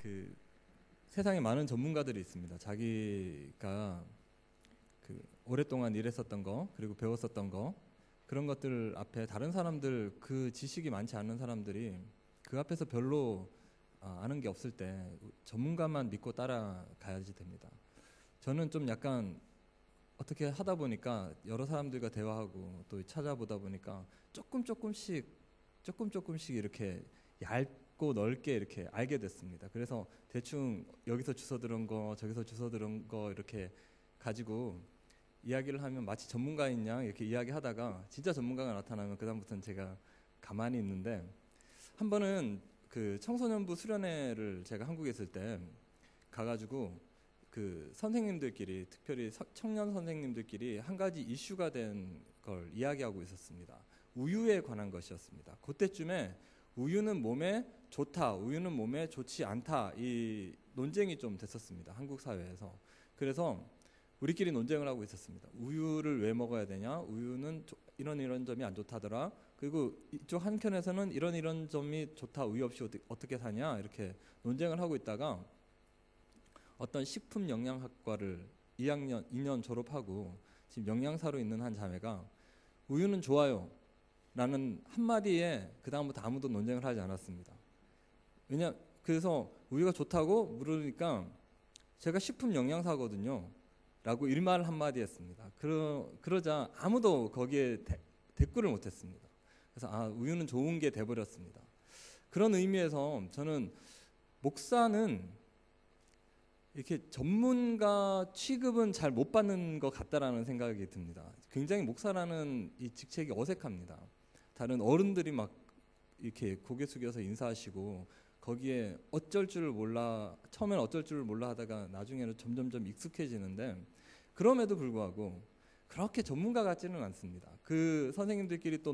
그 세상에 많은 전문가들이 있습니다. 자기가 오랫동안 일했었던 거 그리고 배웠었던 거 그런 것들 앞에 다른 사람들 그 지식이 많지 않은 사람들이 그 앞에서 별로 아는 게 없을 때 전문가만 믿고 따라가야지 됩니다. 저는 좀 약간 어떻게 하다 보니까 여러 사람들과 대화하고 또 찾아보다 보니까 조금씩 이렇게 얇고 넓게 이렇게 알게 됐습니다. 그래서 대충 여기서 주워 들은 거 저기서 주워 들은 거 이렇게 가지고 이야기를 하면 마치 전문가인 양 이렇게 이야기하다가 진짜 전문가가 나타나면 그다음부터는 제가 가만히 있는데, 한 번은 그 청소년부 수련회를 제가 한국에 있을 때 가가지고 그 선생님들끼리, 특별히 청년 선생님들끼리 한 가지 이슈가 된 걸 이야기하고 있었습니다. 우유에 관한 것이었습니다. 그때쯤에 우유는 몸에 좋다, 우유는 몸에 좋지 않다, 이 논쟁이 좀 됐었습니다. 한국 사회에서. 그래서 우리끼리 논쟁을 하고 있었습니다. 우유를 왜 먹어야 되냐? 우유는 이런 점이 안 좋다더라. 그리고 이쪽 한켠에서는 이런 점이 좋다. 우유 없이 어떻게 사냐? 이렇게 논쟁을 하고 있다가 어떤 식품영양학과를 2년 졸업하고 지금 영양사로 있는 한 자매가 우유는 좋아요 라는 한마디에 그 다음부터 아무도 논쟁을 하지 않았습니다. 그래서 우유가 좋다고 물으니까 제가 식품영양사거든요 라고 일말 한마디 했습니다. 그러자 아무도 거기에 댓글을 못했습니다. 그래서 우유는 좋은 게 돼버렸습니다. 그런 의미에서 저는 목사는 이렇게 전문가 취급은 잘 못 받는 것 같다라는 생각이 듭니다. 굉장히 목사라는 이 직책이 어색합니다. 다른 어른들이 막 이렇게 고개 숙여서 인사하시고 거기에 어쩔 줄을 몰라, 처음엔 어쩔 줄을 몰라 하다가 나중에는 점점점 익숙해지는데, 그럼에도 불구하고 그렇게 전문가 같지는 않습니다. 그 선생님들끼리 또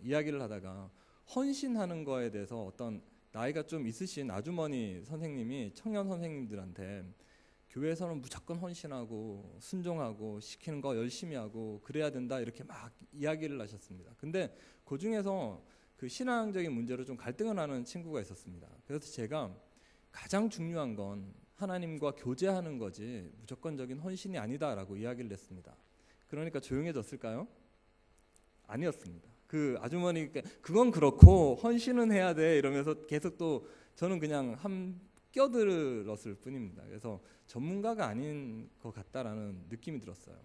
이야기를 하다가 헌신하는 거에 대해서 어떤 나이가 좀 있으신 아주머니 선생님이 청년 선생님들한테 교회에서는 무조건 헌신하고 순종하고 시키는 거 열심히 하고 그래야 된다 이렇게 막 이야기를 하셨습니다. 근데 그 중에서 그 신앙적인 문제로 좀 갈등을 하는 친구가 있었습니다. 그래서 제가 가장 중요한 건 하나님과 교제하는 거지 무조건적인 헌신이 아니다라고 이야기를 했습니다. 그러니까 조용해졌을까요? 아니었습니다. 그 아주머니 그건 그렇고 헌신은 해야 돼 이러면서 계속 또 저는 그냥 껴들었을 뿐입니다. 그래서 전문가가 아닌 것 같다라는 느낌이 들었어요.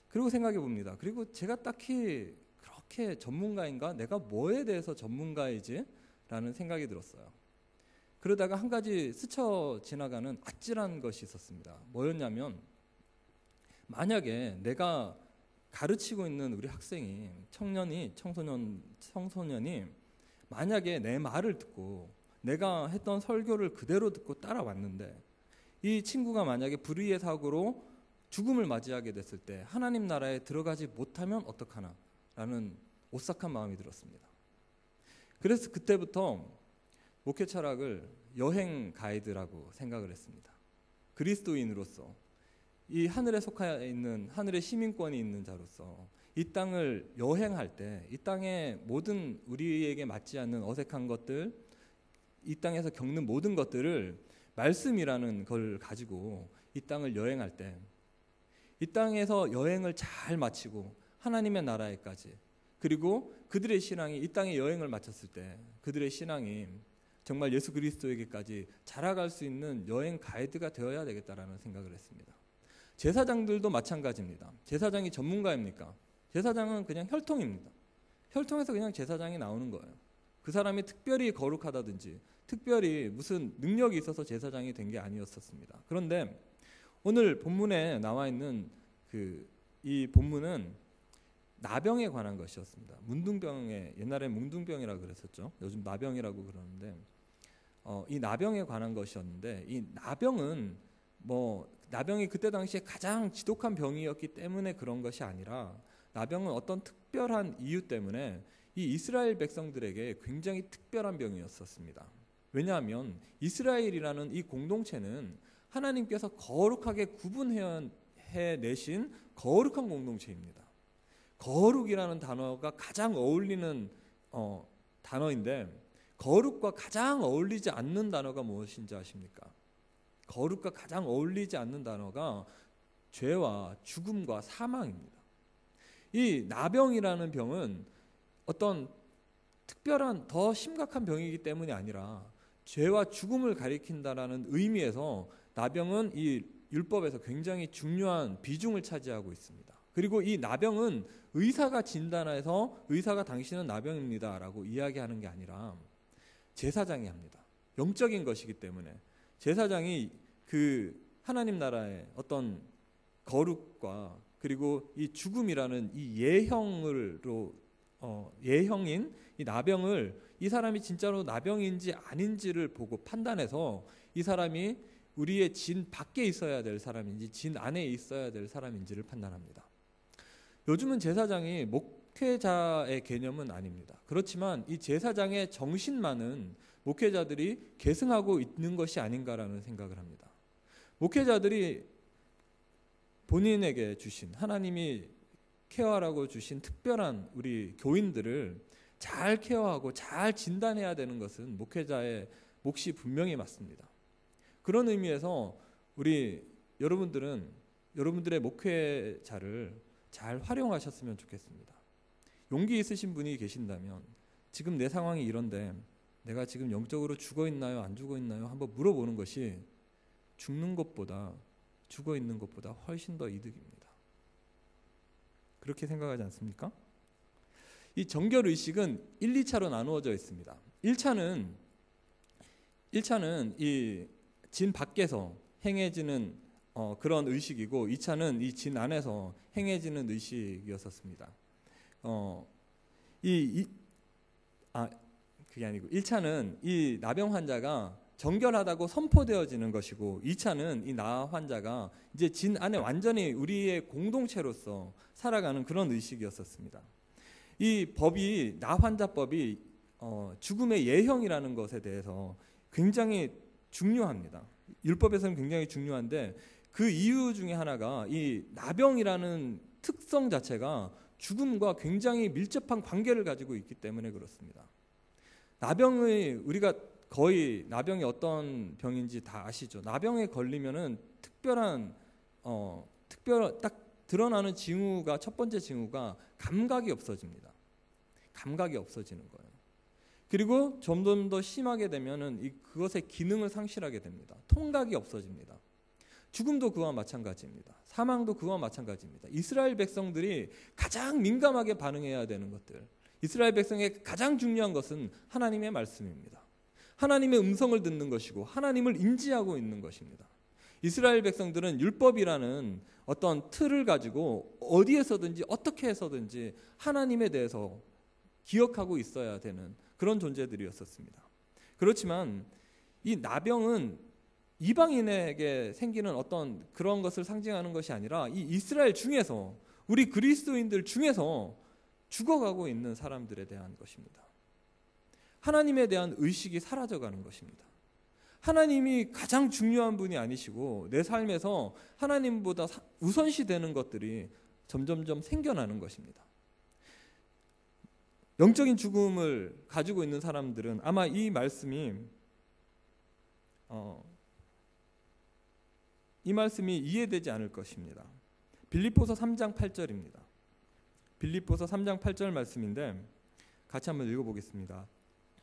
그리고 생각해 봅니다. 그리고 제가 딱히 그렇게 전문가인가? 내가 뭐에 대해서 전문가이지? 라는 생각이 들었어요. 그러다가 한 가지 스쳐 지나가는 아찔한 것이 있었습니다. 뭐였냐면, 만약에 내가 가르치고 있는 우리 학생이 청소년이 만약에 내 말을 듣고 내가 했던 설교를 그대로 듣고 따라왔는데 이 친구가 만약에 불의의 사고로 죽음을 맞이하게 됐을 때 하나님 나라에 들어가지 못하면 어떡하나 라는 오싹한 마음이 들었습니다. 그래서 그때부터 목회 철학을 여행 가이드라고 생각을 했습니다. 그리스도인으로서 이 하늘에 속하 있는, 하늘의 시민권이 있는 자로서 이 땅을 여행할 때 이 땅의 모든 우리에게 맞지 않는 어색한 것들, 이 땅에서 겪는 모든 것들을 말씀이라는 걸 가지고 이 땅을 여행할 때 이 땅에서 여행을 잘 마치고 하나님의 나라에까지, 그리고 그들의 신앙이 이 땅에 여행을 마쳤을 때 그들의 신앙이 정말 예수 그리스도에게까지 자라갈 수 있는 여행 가이드가 되어야 되겠다라는 생각을 했습니다. 제사장들도 마찬가지입니다. 제사장이 전문가입니까? 제사장은 그냥 혈통입니다. 혈통에서 그냥 제사장이 나오는 거예요. 그 사람이 특별히 거룩하다든지 특별히 무슨 능력이 있어서 제사장이 된 게 아니었었습니다. 그런데 오늘 본문에 나와 있는 이 본문은 나병에 관한 것이었습니다. 옛날에 뭉둥병이라고 그랬었죠. 요즘 나병이라고 그러는데 이 나병에 관한 것이었는데, 이 나병이 그때 당시에 가장 지독한 병이었기 때문에 그런 것이 아니라, 나병은 어떤 특별한 이유 때문에 이 이스라엘 백성들에게 굉장히 특별한 병이었었습니다. 왜냐하면 이스라엘이라는 이 공동체는 하나님께서 거룩하게 구분해내신 거룩한 공동체입니다. 거룩이라는 단어가 가장 어울리는 단어인데, 거룩과 가장 어울리지 않는 단어가 무엇인지 아십니까? 거룩과 가장 어울리지 않는 단어가 죄와 죽음과 사망입니다. 이 나병이라는 병은 어떤 특별한 더 심각한 병이기 때문이 아니라 죄와 죽음을 가리킨다라는 의미에서 나병은 이 율법에서 굉장히 중요한 비중을 차지하고 있습니다. 그리고 이 나병은 의사가 진단해서 의사가 당신은 나병입니다 라고 이야기하는 게 아니라 제사장이 합니다. 영적인 것이기 때문에 제사장이 그 하나님 나라의 어떤 거룩과 그리고 이 죽음이라는 이 예형인 이 나병을 이 사람이 진짜로 나병인지 아닌지를 보고 판단해서 이 사람이 우리의 진 밖에 있어야 될 사람인지 진 안에 있어야 될 사람인지를 판단합니다. 요즘은 제사장이 목회자의 개념은 아닙니다. 그렇지만 이 제사장의 정신만은 목회자들이 계승하고 있는 것이 아닌가라는 생각을 합니다. 목회자들이 본인에게 주신 하나님이 케어하라고 주신 특별한 우리 교인들을 잘 케어하고 잘 진단해야 되는 것은 목회자의 몫이 분명히 맞습니다. 그런 의미에서 우리 여러분들은 여러분들의 목회자를 잘 활용하셨으면 좋겠습니다. 용기 있으신 분이 계신다면 지금 내 상황이 이런데 내가 지금 영적으로 죽어 있나요? 안 죽어 있나요? 한번 물어보는 것이 죽는 것보다 죽어 있는 것보다 훨씬 더 이득입니다. 그렇게 생각하지 않습니까? 이 정결의식은 1, 2차로 나누어져 있습니다. 1차는 이 진 밖에서 행해지는 그런 의식이고 2차는 이 진 안에서 행해지는 의식이었었습니다. 그게 아니고 1차는 이 나병 환자가 정결하다고 선포되어지는 것이고 2차는 이 나 환자가 이제 진 안에 완전히 우리의 공동체로서 살아가는 그런 의식이었었습니다. 이 법이 나 환자법이 죽음의 예형이라는 것에 대해서 굉장히 중요합니다. 율법에서는 굉장히 중요한데 그 이유 중에 하나가 이 나병이라는 특성 자체가 죽음과 굉장히 밀접한 관계를 가지고 있기 때문에 그렇습니다. 우리가 거의 나병이 어떤 병인지 다 아시죠? 나병에 걸리면은 딱 드러나는 징후가 첫 번째 징후가 감각이 없어집니다. 감각이 없어지는 거예요. 그리고 점점 더 심하게 되면은 그것의 기능을 상실하게 됩니다. 통각이 없어집니다. 죽음도 그와 마찬가지입니다. 사망도 그와 마찬가지입니다. 이스라엘 백성들이 가장 민감하게 반응해야 되는 것들, 이스라엘 백성의 가장 중요한 것은 하나님의 말씀입니다. 하나님의 음성을 듣는 것이고 하나님을 인지하고 있는 것입니다. 이스라엘 백성들은 율법이라는 어떤 틀을 가지고 어디에서든지 어떻게 해서든지 하나님에 대해서 기억하고 있어야 되는 그런 존재들이었었습니다. 그렇지만 이 나병은 이방인에게 생기는 어떤 그런 것을 상징하는 것이 아니라 이 이스라엘 중에서 우리 그리스도인들 중에서 죽어가고 있는 사람들에 대한 것입니다. 하나님에 대한 의식이 사라져가는 것입니다. 하나님이 가장 중요한 분이 아니시고 내 삶에서 하나님보다 우선시 되는 것들이 점점점 생겨나는 것입니다. 영적인 죽음을 가지고 있는 사람들은 아마 이 말씀이 이해되지 않을 것입니다. 빌립보서 3장 8절입니다. 빌립보서 3장 8절 말씀인데 같이 한번 읽어보겠습니다.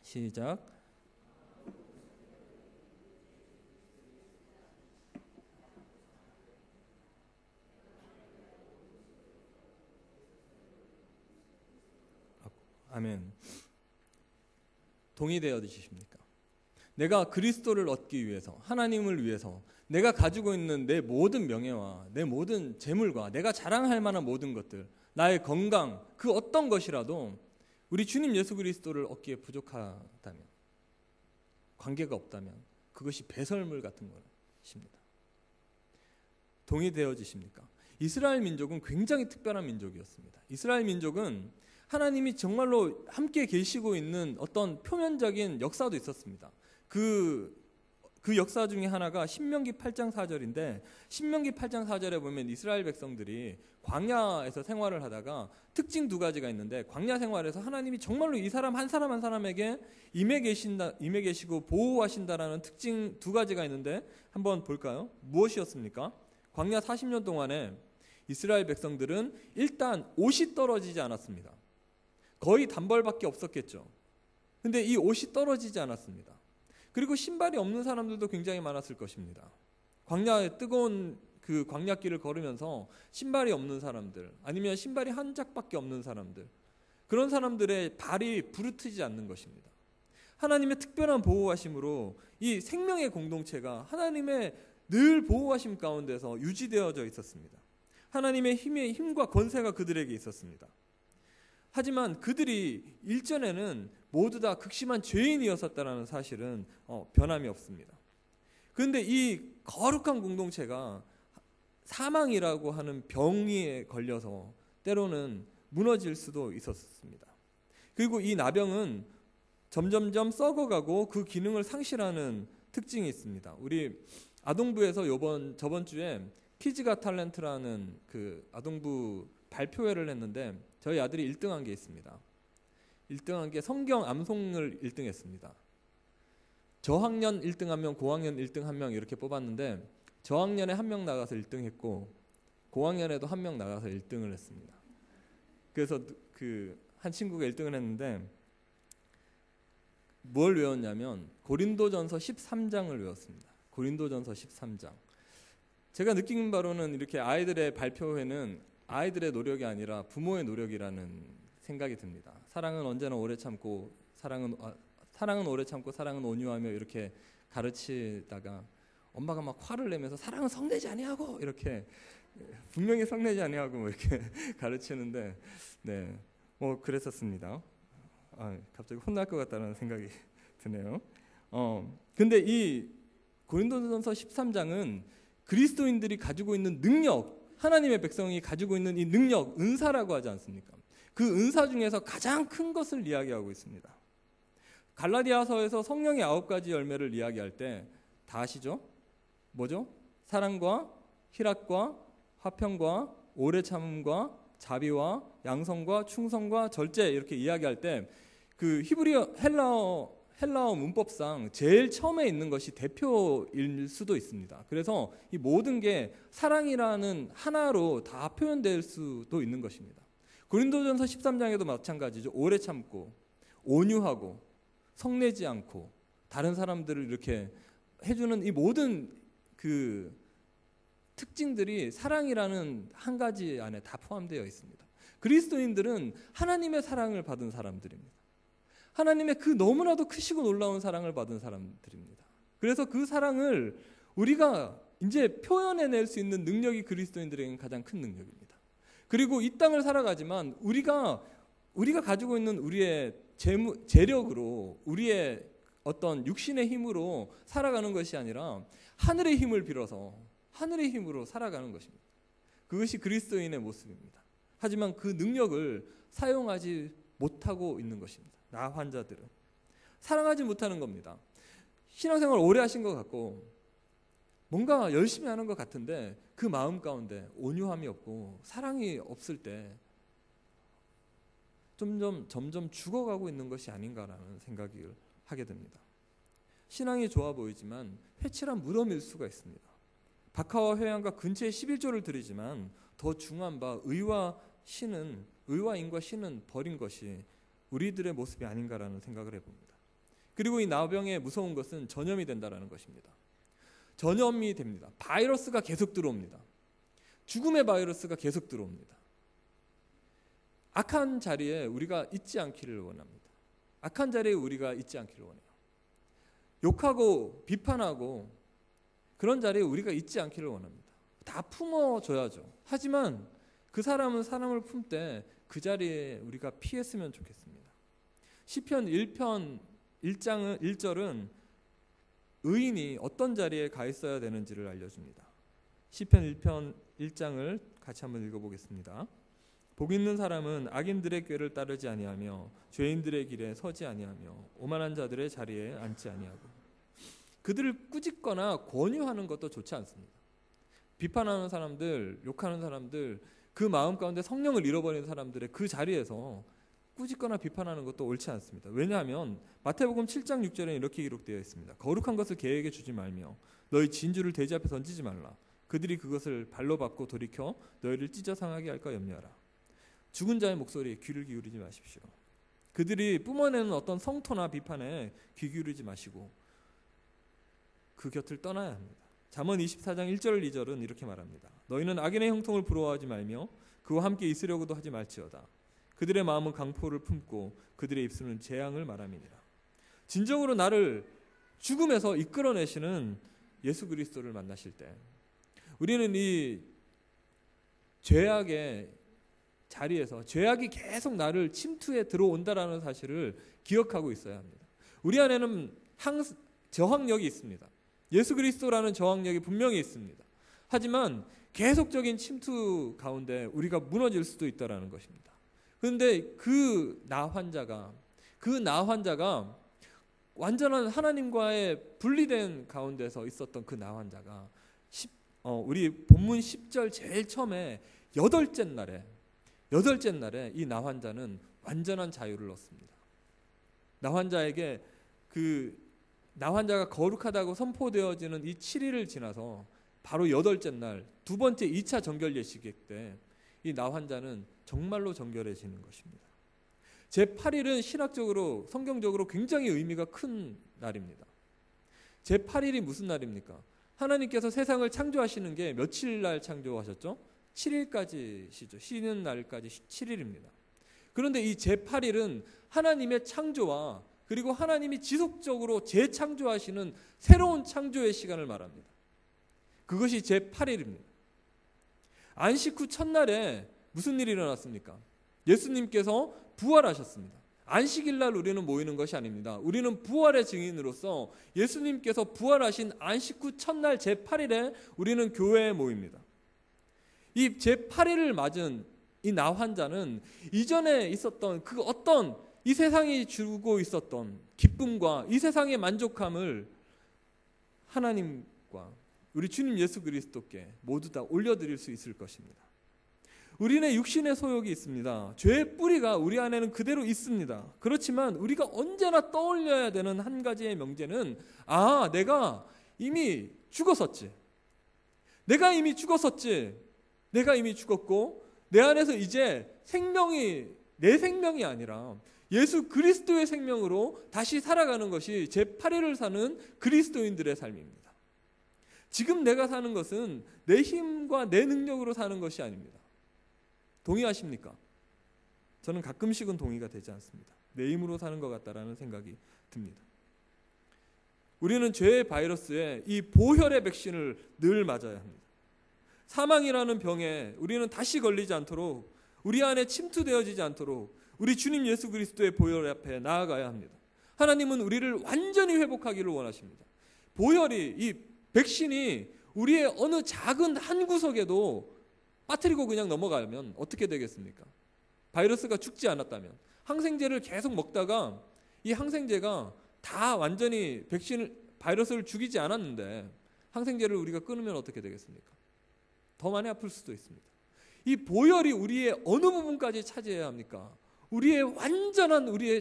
시작. 아멘. 동의되어 주십니까? 내가 그리스도를 얻기 위해서, 하나님을 위해서 내가 가지고 있는 내 모든 명예와 내 모든 재물과 내가 자랑할 만한 모든 것들, 나의 건강, 그 어떤 것이라도 우리 주님 예수 그리스도를 얻기에 부족하다면, 관계가 없다면 그것이 배설물 같은 것입니다. 동의되어 주십니까? 이스라엘 민족은 굉장히 특별한 민족이었습니다. 이스라엘 민족은 하나님이 정말로 함께 계시고 있는 어떤 표면적인 역사도 있었습니다. 그 그 역사 중에 하나가 신명기 8장 4절인데 신명기 8장 4절에 보면 이스라엘 백성들이 광야에서 생활을 하다가 특징 두 가지가 있는데 광야 생활에서 하나님이 정말로 이 사람 한 사람 한 사람에게 임해 계시고 보호하신다라는 특징 두 가지가 있는데 한번 볼까요? 무엇이었습니까? 광야 40년 동안에 이스라엘 백성들은 일단 옷이 떨어지지 않았습니다. 거의 단벌밖에 없었겠죠. 근데 이 옷이 떨어지지 않았습니다. 그리고 신발이 없는 사람들도 굉장히 많았을 것입니다. 광야의 뜨거운 그 광야길을 걸으면서 신발이 없는 사람들, 아니면 신발이 한 짝밖에 없는 사람들, 그런 사람들의 발이 부르트지 않는 것입니다. 하나님의 특별한 보호하심으로 이 생명의 공동체가 하나님의 늘 보호하심 가운데서 유지되어져 있었습니다. 하나님의 힘과 권세가 그들에게 있었습니다. 하지만 그들이 일전에는 모두 다 극심한 죄인이었었다는 사실은 변함이 없습니다. 그런데 이 거룩한 공동체가 사망이라고 하는 병에 걸려서 때로는 무너질 수도 있었습니다. 그리고 이 나병은 점점점 썩어가고 그 기능을 상실하는 특징이 있습니다. 우리 아동부에서 저번 주에 키즈가 탤런트라는 그 아동부 발표회를 했는데 저희 아들이 1등한 게 있습니다. 1등한 게 성경 암송을 1등했습니다. 저학년 1등 1명, 고학년 1등 1명 이렇게 뽑았는데 저학년에 1명 나가서 1등했고 고학년에도 1명 나가서 1등을 했습니다. 그래서 그 한 친구가 1등을 했는데 뭘 외웠냐면 고린도전서 13장을 외웠습니다. 고린도전서 13장. 제가 느낀 바로는 이렇게 아이들의 발표회는 아이들의 노력이 아니라 부모의 노력이라는 생각이 듭니다. 사랑은 언제나 오래 참고 사랑은 오래 참고 사랑은 온유하며 이렇게 가르치다가 엄마가 막 화를 내면서 사랑은 성내지 아니하고 이렇게 분명히 성내지 아니하고 뭐 이렇게 가르치는데 네, 뭐 그랬었습니다. 갑자기 혼날 것 같다는 생각이 드네요. 근데 이 고린도전서 13장은 그리스도인들이 가지고 있는 능력, 하나님의 백성이 가지고 있는 이 능력, 은사라고 하지 않습니까? 그 은사 중에서 가장 큰 것을 이야기하고 있습니다. 갈라디아서에서 성령의 9가지 열매를 이야기할 때 다 아시죠? 뭐죠? 사랑과 희락과 화평과 오래 참음과 자비와 양성과 충성과 절제 이렇게 이야기할 때 그 히브리어 헬라어 문법상 제일 처음에 있는 것이 대표일 수도 있습니다. 그래서 이 모든 게 사랑이라는 하나로 다 표현될 수도 있는 것입니다. 고린도전서 13장에도 마찬가지죠. 오래 참고 온유하고 성내지 않고 다른 사람들을 이렇게 해주는 이 모든 그 특징들이 사랑이라는 한 가지 안에 다 포함되어 있습니다. 그리스도인들은 하나님의 사랑을 받은 사람들입니다. 하나님의 그 너무나도 크시고 놀라운 사랑을 받은 사람들입니다. 그래서 그 사랑을 우리가 이제 표현해낼 수 있는 능력이 그리스도인들에게는 가장 큰 능력입니다. 그리고 이 땅을 살아가지만 우리가 가지고 있는 우리의 재력으로 우리의 어떤 육신의 힘으로 살아가는 것이 아니라 하늘의 힘을 빌어서 하늘의 힘으로 살아가는 것입니다. 그것이 그리스도인의 모습입니다. 하지만 그 능력을 사용하지 못하고 있는 것입니다. 나 환자들은 사랑하지 못하는 겁니다. 신앙생활 오래 하신 것 같고 뭔가 열심히 하는 것 같은데 그 마음 가운데 온유함이 없고 사랑이 없을 때 점점 죽어가고 있는 것이 아닌가라는 생각을 하게 됩니다. 신앙이 좋아 보이지만 회칠한 무덤일 수가 있습니다. 박하와 회양과 근처에 11조를 드리지만 더 중요한 바 의와 인과 신은 버린 것이 우리들의 모습이 아닌가라는 생각을 해봅니다. 그리고 이 나병의 무서운 것은 전염이 된다는 것입니다. 전염이 됩니다. 바이러스가 계속 들어옵니다. 죽음의 바이러스가 계속 들어옵니다. 악한 자리에 우리가 있지 않기를 원합니다. 악한 자리에 우리가 있지 않기를 원해요. 욕하고 비판하고 그런 자리에 우리가 있지 않기를 원합니다. 다 품어줘야죠. 하지만 그 사람은 사람을 품되 그 자리에 우리가 피했으면 좋겠습니다. 시편 1편 1절은 의인이 어떤 자리에 가 있어야 되는지를 알려줍니다. 시편 1편 1장을 같이 한번 읽어보겠습니다. 복 있는 사람은 악인들의 꾀를 따르지 아니하며 죄인들의 길에 서지 아니하며 오만한 자들의 자리에 앉지 아니하고. 그들을 꾸짖거나 권유하는 것도 좋지 않습니다. 비판하는 사람들, 욕하는 사람들, 그 마음 가운데 성령을 잃어버리는 사람들의 그 자리에서 꾸짖거나 비판하는 것도 옳지 않습니다. 왜냐하면 마태복음 7장 6절에 이렇게 기록되어 있습니다. 거룩한 것을 개에게 주지 말며 너희 진주를 돼지 앞에 던지지 말라. 그들이 그것을 발로 밟고 돌이켜 너희를 찢어 상하게 할까 염려하라. 죽은 자의 목소리에 귀를 기울이지 마십시오. 그들이 뿜어내는 어떤 성토나 비판에 귀 기울이지 마시고 그 곁을 떠나야 합니다. 잠언 24장 1절 2절은 이렇게 말합니다. 너희는 악인의 형통을 부러워하지 말며 그와 함께 있으려고도 하지 말지어다. 그들의 마음은 강포를 품고 그들의 입술은 재앙을 말함이니라. 진정으로 나를 죽음에서 이끌어내시는 예수 그리스도를 만나실 때 우리는 이 죄악의 자리에서 죄악이 계속 나를 침투해 들어온다라는 사실을 기억하고 있어야 합니다. 우리 안에는 저항력이 있습니다. 예수 그리스도라는 저항력이 분명히 있습니다. 하지만 계속적인 침투 가운데 우리가 무너질 수도 있다라는 것입니다. 그런데 그 나 환자가 완전한 하나님과의 분리된 가운데서 있었던 그 나 환자가 우리 본문 10절 제일 처음에 여덟째 날에 이 나 환자는 완전한 자유를 얻습니다. 나 환자에게 나 환자가 거룩하다고 선포되어지는 이 7일을 지나서 바로 여덟째 날 두 번째 2차 정결 예식 때 이 나 환자는 정말로 정결해지는 것입니다. 제8일은 신학적으로 성경적으로 굉장히 의미가 큰 날입니다. 제8일이 무슨 날입니까? 하나님께서 세상을 창조하시는 게 며칠 날 창조하셨죠? 7일까지시죠. 쉬는 날까지 7일입니다. 그런데 이 제8일은 하나님의 창조와 그리고 하나님이 지속적으로 재창조하시는 새로운 창조의 시간을 말합니다. 그것이 제8일입니다. 안식 후 첫날에 무슨 일이 일어났습니까? 예수님께서 부활하셨습니다. 안식일 날 우리는 모이는 것이 아닙니다. 우리는 부활의 증인으로서 예수님께서 부활하신 안식 후 첫날 제8일에 우리는 교회에 모입니다. 이 제8일을 맞은 이 나 환자는 이전에 있었던 그 어떤 이 세상이 주고 있었던 기쁨과 이 세상의 만족함을 하나님과 우리 주님 예수 그리스도께 모두 다 올려드릴 수 있을 것입니다. 우리는 육신의 소욕이 있습니다. 죄의 뿌리가 우리 안에는 그대로 있습니다. 그렇지만 우리가 언제나 떠올려야 되는 한 가지의 명제는 내가 이미 죽었었지. 내가 이미 죽었고 내 안에서 이제 내 생명이 아니라 예수 그리스도의 생명으로 다시 살아가는 것이 제8일을 사는 그리스도인들의 삶입니다. 지금 내가 사는 것은 내 힘과 내 능력으로 사는 것이 아닙니다. 동의하십니까? 저는 가끔씩은 동의가 되지 않습니다. 내 힘으로 사는 것 같다라는 생각이 듭니다. 우리는 죄의 바이러스에 이 보혈의 백신을 늘 맞아야 합니다. 사망이라는 병에 우리는 다시 걸리지 않도록 우리 안에 침투되어지지 않도록 우리 주님 예수 그리스도의 보혈 앞에 나아가야 합니다. 하나님은 우리를 완전히 회복하기를 원하십니다. 이 백신이 우리의 어느 작은 한 구석에도 빠뜨리고 그냥 넘어가면 어떻게 되겠습니까? 바이러스가 죽지 않았다면 항생제를 계속 먹다가 이 항생제가 다 완전히 바이러스를 죽이지 않았는데 항생제를 우리가 끊으면 어떻게 되겠습니까? 더 많이 아플 수도 있습니다. 이 보혈이 우리의 어느 부분까지 차지해야 합니까? 우리의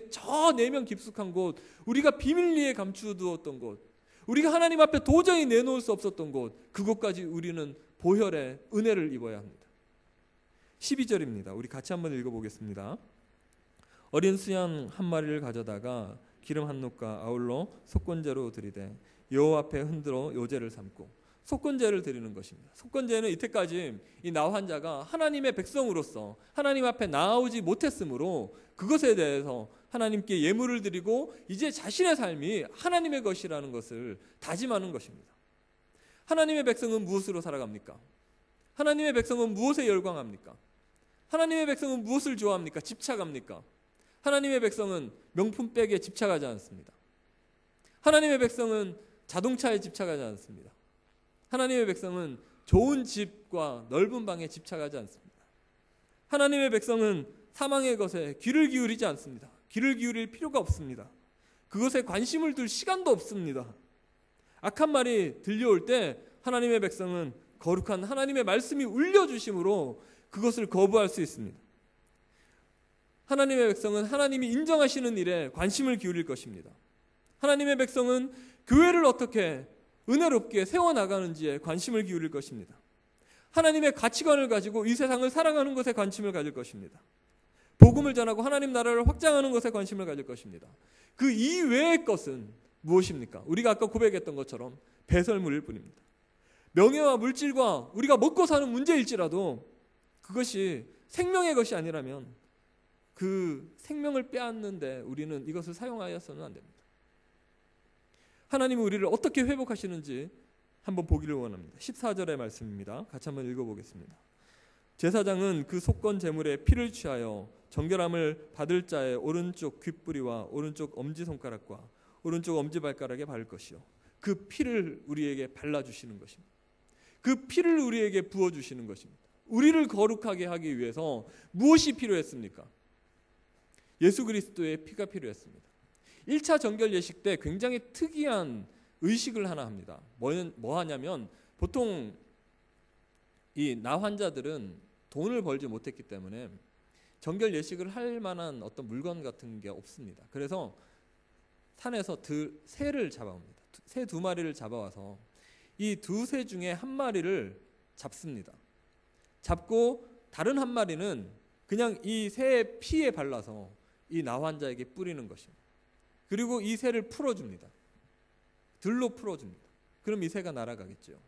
저 내면 깊숙한 곳, 우리가 비밀리에 감추두었던 곳, 우리가 하나님 앞에 도저히 내놓을 수 없었던 곳, 그곳까지 우리는 보혈의 은혜를 입어야 합니다. 12절입니다. 우리 같이 한번 읽어보겠습니다. 어린 수양 한 마리를 가져다가 기름 한 놋과 아울러 속건제로 드리되 여호와 앞에 흔들어 요제를 삼고 속건제를 드리는 것입니다. 속건제는 이때까지 이 나 환자가 하나님의 백성으로서 하나님 앞에 나아오지 못했으므로 그것에 대해서 하나님께 예물을 드리고 이제 자신의 삶이 하나님의 것이라는 것을 다짐하는 것입니다. 하나님의 백성은 무엇으로 살아갑니까? 하나님의 백성은 무엇에 열광합니까? 하나님의 백성은 무엇을 좋아합니까? 집착합니까? 하나님의 백성은 명품백에 집착하지 않습니다. 하나님의 백성은 자동차에 집착하지 않습니다. 하나님의 백성은 좋은 집과 넓은 방에 집착하지 않습니다. 하나님의 백성은 사망의 것에 귀를 기울이지 않습니다. 귀를 기울일 필요가 없습니다. 그것에 관심을 둘 시간도 없습니다. 악한 말이 들려올 때 하나님의 백성은 거룩한 하나님의 말씀이 울려주심으로 그것을 거부할 수 있습니다. 하나님의 백성은 하나님이 인정하시는 일에 관심을 기울일 것입니다. 하나님의 백성은 교회를 어떻게 은혜롭게 세워나가는지에 관심을 기울일 것입니다. 하나님의 가치관을 가지고 이 세상을 살아가는 것에 관심을 가질 것입니다. 복음을 전하고 하나님 나라를 확장하는 것에 관심을 가질 것입니다. 그 이외의 것은 무엇입니까? 우리가 아까 고백했던 것처럼 배설물일 뿐입니다. 명예와 물질과 우리가 먹고 사는 문제일지라도 그것이 생명의 것이 아니라면 그 생명을 빼앗는데 우리는 이것을 사용하여서는 안 됩니다. 하나님은 우리를 어떻게 회복하시는지 한번 보기를 원합니다. 14절의 말씀입니다. 같이 한번 읽어보겠습니다. 제사장은 그 속건 제물에 피를 취하여 정결함을 받을 자의 오른쪽 귓뿌리와 오른쪽 엄지손가락과 오른쪽 엄지발가락에 바를 것이요. 그 피를 우리에게 발라주시는 것입니다. 그 피를 우리에게 부어주시는 것입니다. 우리를 거룩하게 하기 위해서 무엇이 필요했습니까? 예수 그리스도의 피가 필요했습니다. 1차 정결 예식 때 굉장히 특이한 의식을 하나 합니다. 뭐 하냐면 보통 이 나 환자들은 돈을 벌지 못했기 때문에 정결 예식을 할 만한 어떤 물건 같은 게 없습니다. 그래서 산에서 새를 잡아옵니다. 새 2마리를 잡아와서 이 2새 중에 1마리를 잡습니다. 잡고 다른 1마리는 그냥 이 새의 피에 발라서 이 나 환자에게 뿌리는 것입니다. 그리고 이 새를 풀어줍니다. 들로 풀어줍니다. 그럼 이 새가 날아가겠죠.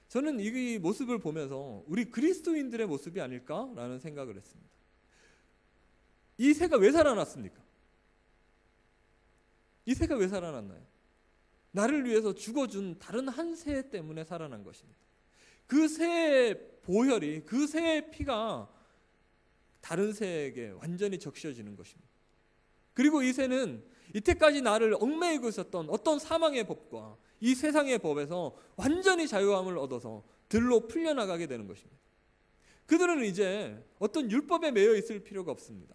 저는 이 모습을 보면서 우리 그리스도인들의 모습이 아닐까라는 생각을 했습니다. 이 새가 왜 살아났습니까? 이 새가 왜 살아났나요? 나를 위해서 죽어준 다른 한 새 때문에 살아난 것입니다. 그 새의 보혈이, 그 새의 피가 다른 새에게 완전히 적셔지는 것입니다. 그리고 이 새는 이때까지 나를 얽매이고 있었던 어떤 사망의 법과 이 세상의 법에서 완전히 자유함을 얻어서 들로 풀려나가게 되는 것입니다. 그들은 이제 어떤 율법에 매여 있을 필요가 없습니다.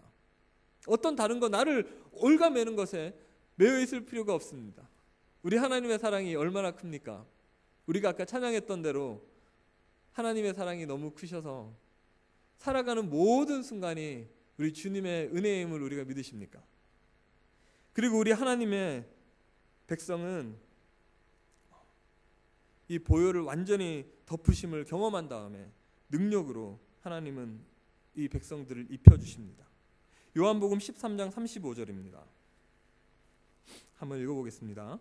어떤 다른 거 나를 올가매는 것에 매여 있을 필요가 없습니다. 우리 하나님의 사랑이 얼마나 큽니까? 우리가 아까 찬양했던 대로 하나님의 사랑이 너무 크셔서 살아가는 모든 순간이 우리 주님의 은혜의 힘을 우리가 믿으십니까? 그리고 우리 하나님의 백성은 이 보혈을 완전히 덮으심을 경험한 다음에 능력으로 하나님은 이 백성들을 입혀주십니다. 요한복음 13장 35절입니다. 한번 읽어보겠습니다.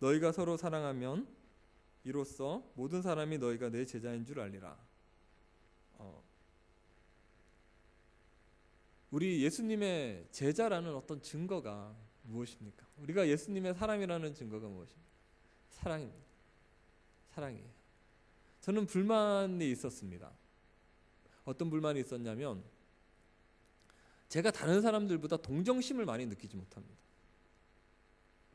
너희가 서로 사랑하면 이로써 모든 사람이 너희가 내 제자인 줄 알리라. 우리 예수님의 제자라는 어떤 증거가 무엇입니까? 우리가 예수님의 사람이라는 증거가 무엇입니까? 사랑입니다. 사랑이에요. 저는 불만이 있었습니다. 어떤 불만이 있었냐면 제가 다른 사람들보다 동정심을 많이 느끼지 못합니다.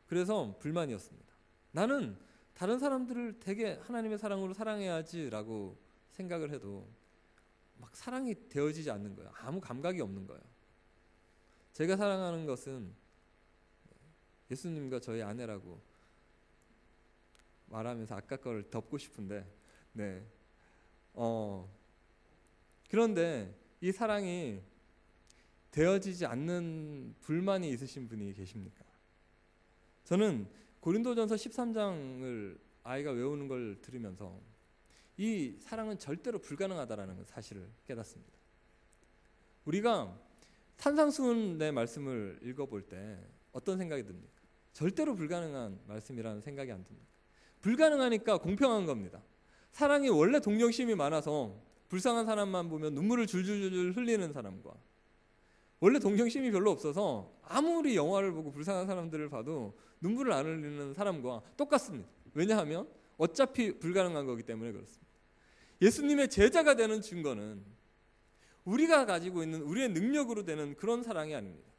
그래서 불만이었습니다. 나는 다른 사람들을 되게 하나님의 사랑으로 사랑해야지라고 생각을 해도 막 사랑이 되어지지 않는 거예요. 아무 감각이 없는 거예요. 제가 사랑하는 것은 예수님과 저희 아내라고 말하면서 아까 걸 덮고 싶은데, 그런데 이 사랑이 되어지지 않는 불만이 있으신 분이 계십니까? 저는 고린도전서 13장을 아이가 외우는 걸 들으면서 이 사랑은 절대로 불가능하다라는 사실을 깨닫습니다. 우리가 산상수훈의 말씀을 읽어볼 때 어떤 생각이 듭니까? 절대로 불가능한 말씀이라는 생각이 안 듭니다. 불가능하니까 공평한 겁니다. 사랑이 원래 동정심이 많아서 불쌍한 사람만 보면 눈물을 줄줄줄 흘리는 사람과 원래 동정심이 별로 없어서 아무리 영화를 보고 불쌍한 사람들을 봐도 눈물을 안 흘리는 사람과 똑같습니다. 왜냐하면 어차피 불가능한 거기 때문에 그렇습니다. 예수님의 제자가 되는 증거는 우리가 가지고 있는 우리의 능력으로 되는 그런 사랑이 아닙니다.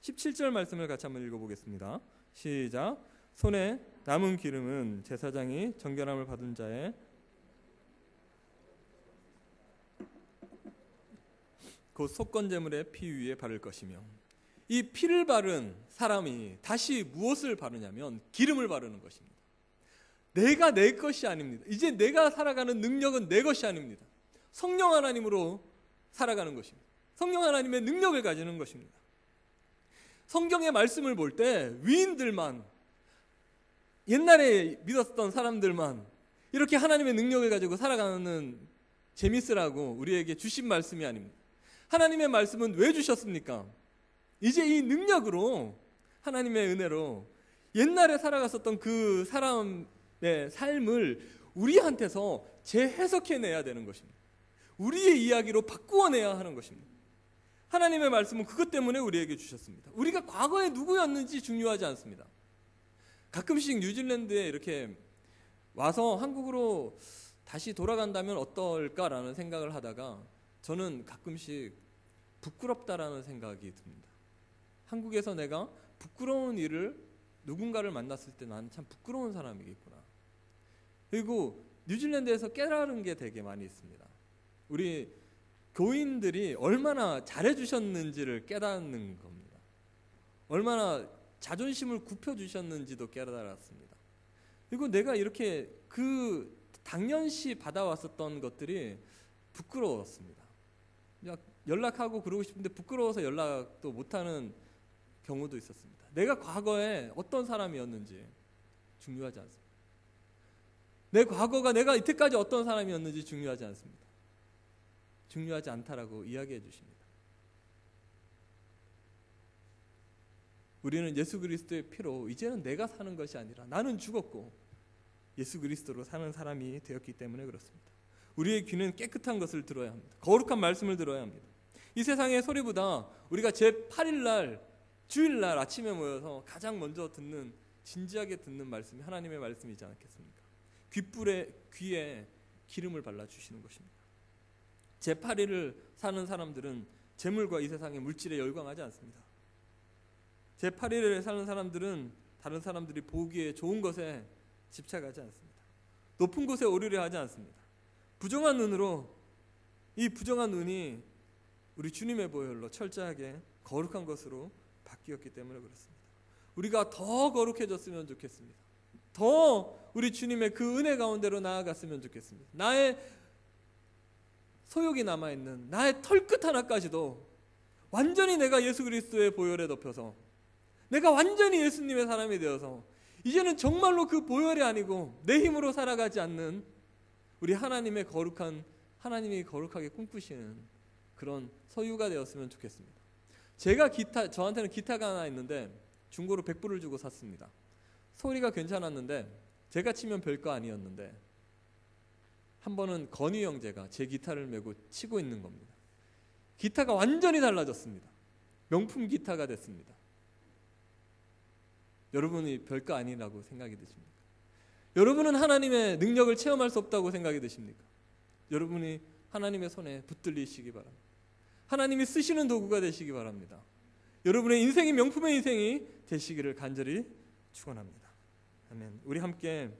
17절 말씀을 같이 한번 읽어보겠습니다. 시작. 손에 남은 기름은 제사장이 정결함을 받은 자의 곧 속건제물의 피 위에 바를 것이며, 이 피를 바른 사람이 다시 무엇을 바르냐면 기름을 바르는 것입니다. 내가 내 것이 아닙니다. 이제 내가 살아가는 능력은 내 것이 아닙니다. 성령 하나님으로 살아가는 것입니다. 성령 하나님의 능력을 가지는 것입니다. 성경의 말씀을 볼 때 위인들만, 옛날에 믿었던 사람들만 이렇게 하나님의 능력을 가지고 살아가는 재밌으라고 우리에게 주신 말씀이 아닙니다. 하나님의 말씀은 왜 주셨습니까? 이제 이 능력으로, 하나님의 은혜로 옛날에 살아갔었던 그 사람의 삶을 우리한테서 재해석해내야 되는 것입니다. 우리의 이야기로 바꾸어내야 하는 것입니다. 하나님의 말씀은 그것 때문에 우리에게 주셨습니다. 우리가 과거에 누구였는지 중요하지 않습니다. 가끔씩 뉴질랜드에 이렇게 와서 한국으로 다시 돌아간다면 어떨까라는 생각을 하다가 저는 가끔씩 부끄럽다라는 생각이 듭니다. 한국에서 내가 부끄러운 일을, 누군가를 만났을 때 나는 참 부끄러운 사람이겠구나. 그리고 뉴질랜드에서 깨달은 게 되게 많이 있습니다. 우리 교인들이 얼마나 잘해주셨는지를 깨닫는 겁니다. 얼마나 자존심을 굽혀주셨는지도 깨달았습니다. 그리고 내가 이렇게 그 당연시 받아왔었던 것들이 부끄러웠습니다. 연락하고 그러고 싶은데 부끄러워서 연락도 못하는 경우도 있었습니다. 내가 과거에 어떤 사람이었는지 중요하지 않습니다. 내 과거가 내가 이때까지 어떤 사람이었는지 중요하지 않습니다. 중요하지 않다라고 이야기해 주십니다. 우리는 예수 그리스도의 피로 이제는 내가 사는 것이 아니라 나는 죽었고 예수 그리스도로 사는 사람이 되었기 때문에 그렇습니다. 우리의 귀는 깨끗한 것을 들어야 합니다. 거룩한 말씀을 들어야 합니다. 이 세상의 소리보다 우리가 제8일날 주일날 아침에 모여서 가장 먼저 듣는, 진지하게 듣는 말씀이 하나님의 말씀이지 않겠습니까? 귀에 기름을 발라주시는 것입니다. 제8일을 사는 사람들은 재물과 이 세상의 물질에 열광하지 않습니다. 제8일을 사는 사람들은 다른 사람들이 보기에 좋은 것에 집착하지 않습니다. 높은 곳에 오르려 하지 않습니다. 부정한 눈으로, 이 부정한 눈이 우리 주님의 보혈로 철저하게 거룩한 것으로 바뀌었기 때문에 그렇습니다. 우리가 더 거룩해졌으면 좋겠습니다. 더 우리 주님의 그 은혜 가운데로 나아갔으면 좋겠습니다. 나의 소욕이 남아있는 나의 털끝 하나까지도 완전히 내가 예수 그리스도의 보혈에 덮여서 내가 완전히 예수님의 사람이 되어서 이제는 정말로 그 보혈이 아니고 내 힘으로 살아가지 않는 우리 하나님의 거룩한, 하나님이 거룩하게 꿈꾸시는 그런 소유가 되었으면 좋겠습니다. 저한테는 기타가 하나 있는데 중고로 100불을 주고 샀습니다. 소리가 괜찮았는데 제가 치면 별거 아니었는데 한 번은 건희 형제가 제 기타를 메고 치고 있는 겁니다. 기타가 완전히 달라졌습니다. 명품 기타가 됐습니다. 여러분이 별거 아니라고 생각이 드십니까? 여러분은 하나님의 능력을 체험할 수 없다고 생각이 드십니까? 여러분이 하나님의 손에 붙들리시기 바랍니다. 하나님이 쓰시는 도구가 되시기 바랍니다. 여러분의 인생이 명품의 인생이 되시기를 간절히 축원합니다. 아멘. 우리 함께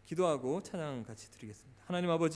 기도하고 찬양 같이 드리겠습니다. 하나님 아버지,